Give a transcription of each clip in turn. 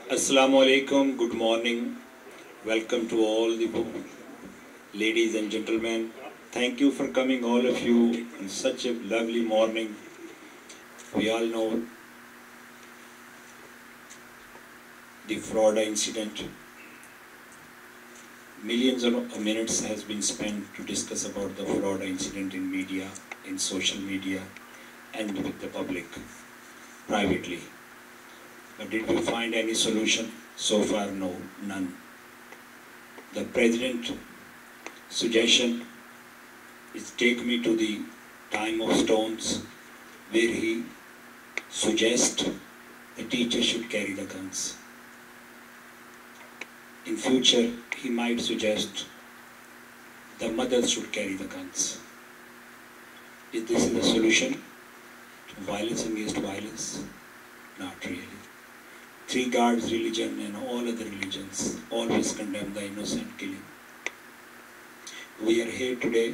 Assalamu alaikum, good morning. Welcome to all the ladies and gentlemen. Thank you for coming, all of you, on such a lovely morning. We all know the fraud incident. Millions of minutes has been spent to discuss about the fraud incident in media, in social media, and with the public, privately. But did we find any solution? So far, no, none. The President's suggestion is take me to the time of stones, where he suggests the teacher should carry the guns. In future, he might suggest the mothers should carry the guns. Is this the solution to violence against violence? Not really. Three guards religion and all other religions always condemn the innocent killing. We are here today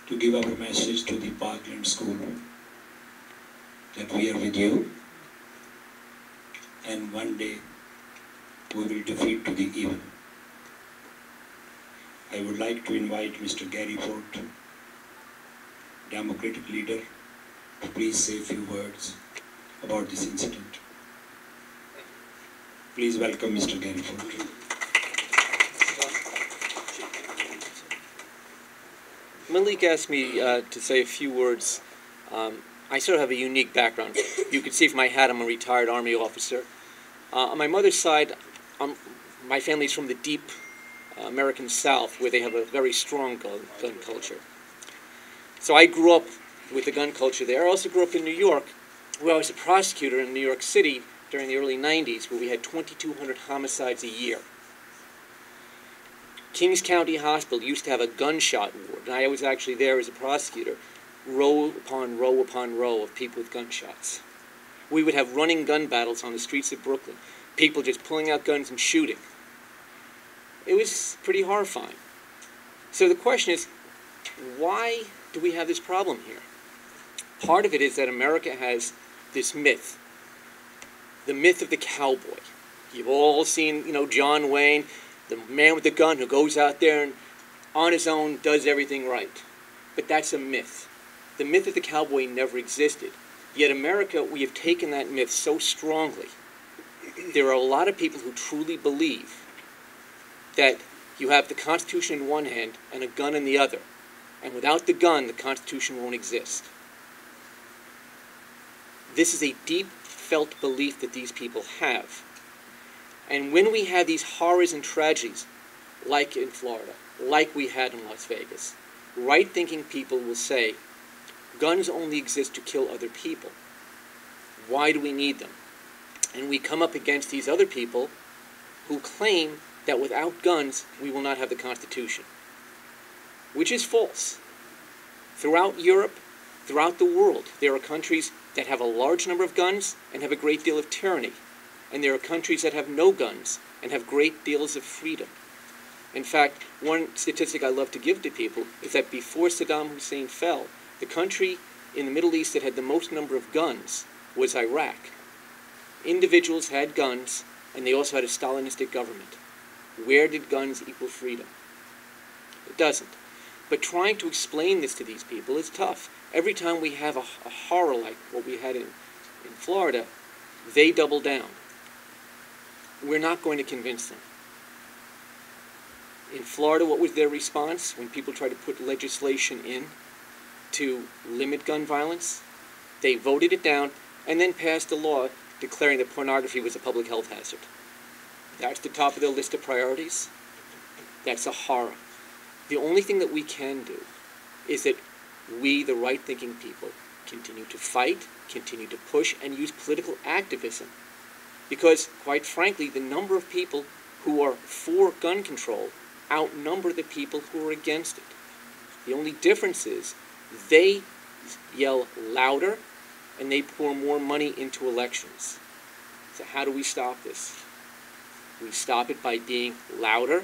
to give our message to the Parkland School that we are with you, and one day we will defeat to the evil. I would like to invite Mr. Gary Fort, Democratic leader, to please say a few words about this incident. Please welcome Mr. Gary Fort. Malik asked me to say a few words. I sort of have a unique background. You can see from my hat I'm a retired Army officer. On my mother's side, my family's from the deep American South, where they have a very strong gun culture. So I grew up with the gun culture there. I also grew up in New York, where I was a prosecutor in New York City during the early 90s, where we had 2,200 homicides a year. Kings County Hospital used to have a gunshot ward, and I was actually there as a prosecutor, row upon row upon row of people with gunshots. We would have running gun battles on the streets of Brooklyn, people just pulling out guns and shooting. It was pretty horrifying. So the question is, why do we have this problem here? Part of it is that America has this myth, the myth of the cowboy. You've all seen, John Wayne, the man with the gun who goes out there and on his own does everything right. But that's a myth. The myth of the cowboy never existed. Yet America, we have taken that myth so strongly. There are a lot of people who truly believe that you have the Constitution in one hand and a gun in the other. And without the gun, the Constitution won't exist. This is a deep felt belief that these people have. And when we have these horrors and tragedies, like in Florida, like we had in Las Vegas, right-thinking people will say, guns only exist to kill other people. Why do we need them? And we come up against these other people who claim that without guns, we will not have the Constitution, which is false. Throughout Europe, throughout the world, there are countries that have a large number of guns and have a great deal of tyranny. And there are countries that have no guns and have great deals of freedom. In fact, one statistic I love to give to people is that before Saddam Hussein fell, the country in the Middle East that had the most number of guns was Iraq. Individuals had guns, and they also had a Stalinistic government. Where did guns equal freedom? It doesn't. But trying to explain this to these people is tough. Every time we have a horror like what we had in Florida, they double down. We're not going to convince them. In Florida, what was their response when people tried to put legislation in to limit gun violence? They voted it down and then passed a law declaring that pornography was a public health hazard. That's the top of their list of priorities. That's a horror. The only thing that we can do is that we, the right-thinking people, continue to fight, continue to push, and use political activism. Because, quite frankly, the number of people who are for gun control outnumber the people who are against it. The only difference is they yell louder and they pour more money into elections. So how do we stop this? We stop it by being louder,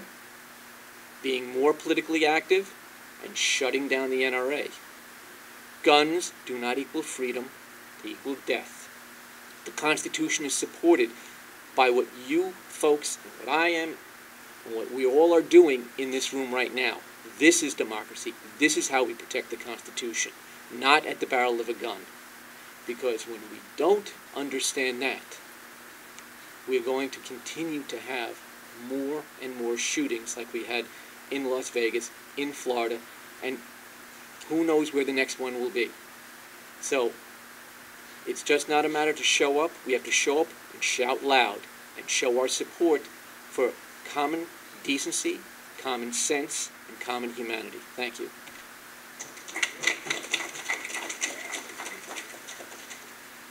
being more politically active, and shutting down the NRA. Guns do not equal freedom, they equal death. The Constitution is supported by what you folks, and what I am, and what we all are doing in this room right now. This is democracy. This is how we protect the Constitution, not at the barrel of a gun. Because when we don't understand that, we're going to continue to have more and more shootings like we had in Las Vegas, in Florida, and who knows where the next one will be. So, it's just not a matter to show up. We have to show up and shout loud and show our support for common decency, common sense, and common humanity. Thank you.